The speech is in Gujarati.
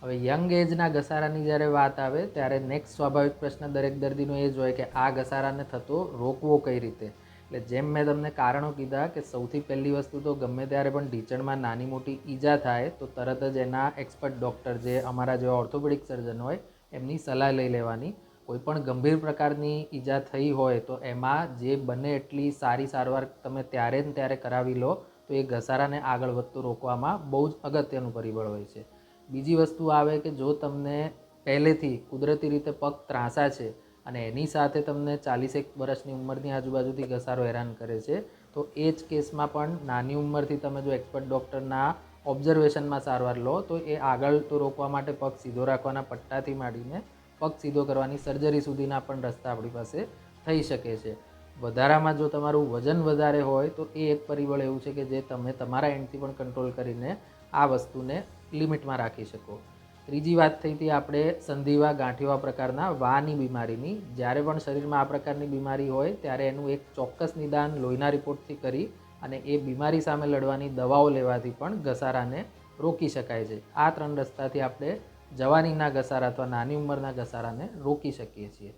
હવે યંગ એજના ઘસારાની જ્યારે વાત આવે ત્યારે નેક્સ્ટ સ્વાભાવિક પ્રશ્ન દરેક દર્દીનો એ જ હોય કે આ ઘસારાને થતો રોકવો કઈ રીતે. એટલે જેમ મેં તમને કારણો કીધા કે સૌથી પહેલી વસ્તુ તો ગમે ત્યારે પણ ઢીંચણમાં નાની મોટી ઈજા થાય તો તરત જ એના એક્સપર્ટ ડૉક્ટર જે અમારા જેવા ઓર્થોપેડિક સર્જન હોય એમની સલાહ લઈ લેવાની. કોઈ પણ ગંભીર પ્રકારની ઈજા થઈ હોય તો એમાં જે બને એટલી સારી સારવાર તમે ત્યારે ને ત્યારે કરાવી લો તો એ ઘસારાને આગળ વધતો રોકવામાં બહુ જ અગત્યનું પરિબળ હોય છે. બીજી વસ્તુ આવે કે જો તમને પહેલેથી કુદરતી રીતે પગ ત્રાંસા છે અને એની સાથે તમને 40 વર્ષની ઉંમરની આજુબાજુથી ઘસારો હેરાન કરે છે તો એ જ કેસમાં પણ નાની ઉંમરથી તમે જો એક્સપર્ટ ડૉક્ટરના ઓબ્ઝર્વેશનમાં સારવાર લો તો એ આગળ તો રોકવા માટે પગ સીધો રાખવાના પટ્ટાથી માંડીને પગ સીધો કરવાની સર્જરી સુધીના પણ રસ્તા આપણી પાસે થઈ શકે છે. વધારામાં જો તમારું વજન વધારે હોય તો એ એક પરિબળ એવું છે કે જે તમે તમારા એન્ડથી પણ કંટ્રોલ કરીને આ વસ્તુને લિમિટમાં રાખી શકો. ત્રીજી વાત થઈ હતી આપણે સંધિવા ગાંઠિવા પ્રકારના વાની બીમારીની. જ્યારે પણ શરીરમાં આ પ્રકારની બીમારી હોય ત્યારે એનું એક ચોક્કસ નિદાન લોહીના રિપોર્ટથી કરી અને એ બીમારી સામે લડવાની દવાઓ લેવાથી પણ ઘસારાને રોકી શકાય છે. આ 3 રસ્તાથી આપણે જવાનીના ઘસારા અથવા નાની ઉંમરના ઘસારાને રોકી શકીએ છીએ.